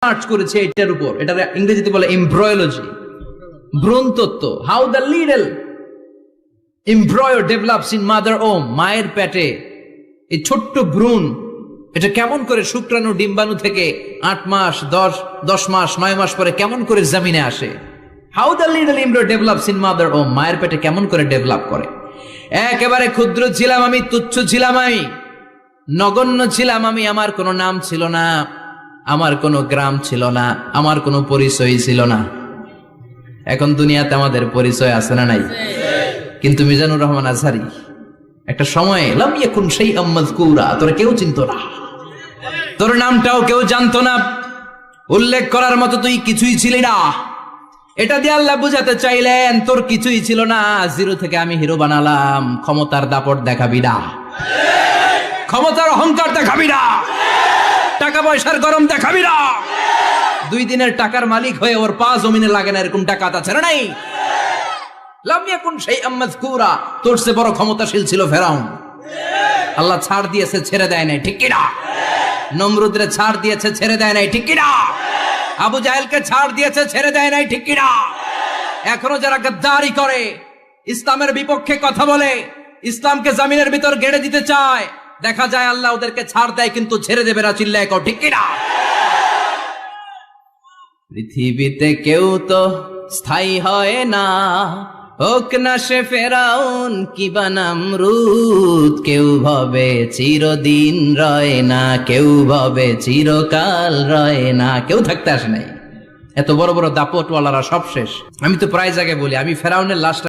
Research করেছে এটার উপর, এটা ইংরেজিতে বলে এমব্রয়োলজি, ভ্রূণতত্ত্ব। How the little embryo develops in mother womb, মায়ের পেটে এই ছোট্ট ভ্রূণ এটা কেমন করে শুক্রাণু ডিম্বাণু থেকে 8 মাস 10 মাস 9 মাস পরে কেমন করে জমিনে আসে। How the little embryo develops in mother womb, মায়ের পেটে কেমন করে ডেভেলপ করে। একেবারে ক্ষুদ্র ছিলাম আমি, তুচ্ছ ছিলাম আমি, নগণ্য ছিলাম আমি, আমার কোনো নাম ছিল না, আমার কোনো গ্রাম ছিল না, আমার কোনো পরিচয় ছিল না। এখন দুনিয়াতে আমাদের পরিচয় আছে না নাই? কিন্তু মিজানুর রহমান আজহারী একটা সময়ে লাম ইয়াকুন শাইআম মাযকুরা, তোর কেউ চিনতো না, তোর নামটাও কেউ জানতো না, উল্লেখ করার মতো তুই কিছুই ছিলি না। এটা দিয়ে আল্লাহ বুঝাতে চাইলেন তোর কিছুই ছিল না, জিরো থেকে আমি হিরো বানালাম। ক্ষমতার দাপট দেখাবি না, ক্ষমতার অহংকার দেখাবি না, টাকা পয়সার গরম দেখাবি না। 2 দিনের টাকার মালিক হয়ে ওর পা জমিনে লাগে না, এরকম টাকা আছে না নাই? লাম ইয়াকুন শাইআম মাযকুরা, তোর চেয়ে বড় ক্ষমতাশীল ছিল ফেরাউন। আল্লাহ ছাড় দিয়েছে, ছেড়ে দেয় নাই, ঠিক কি না? নমরুদরে ছাড় দিয়েছে, ছেড়ে দেয় নাই, ঠিক কি না? আবু জাহেলকে ছাড় দিয়েছে, ছেড়ে দেয় নাই, ঠিক কি না? এখনো যারা গাদ্দারি করে, ইসলামের বিপক্ষে কথা বলে, ইসলামকে জমিনের ভিতর গেড়ে দিতে চায়, দেখা যায় আল্লাহ ওদেরকে ছাড় দেয় কিন্তু ছেড়ে দেবে না। চিল্লায় কও ঠিক কি না? পৃথিবীতে কেউ তো স্থায়ী হয় না, হোক না সে ফেরাউন কিবা নমরুদ, কেউ ভাবে চিরদিন রয় না, কেউ ভাবে চিরকাল রয় না। কেউ থাকতে আসে নাই, এত বড় বড় দাপটওয়ালারা সব শেষ। আমি তো প্রায় জায়গায় বলি, আমি ফেরাউনের লাশটা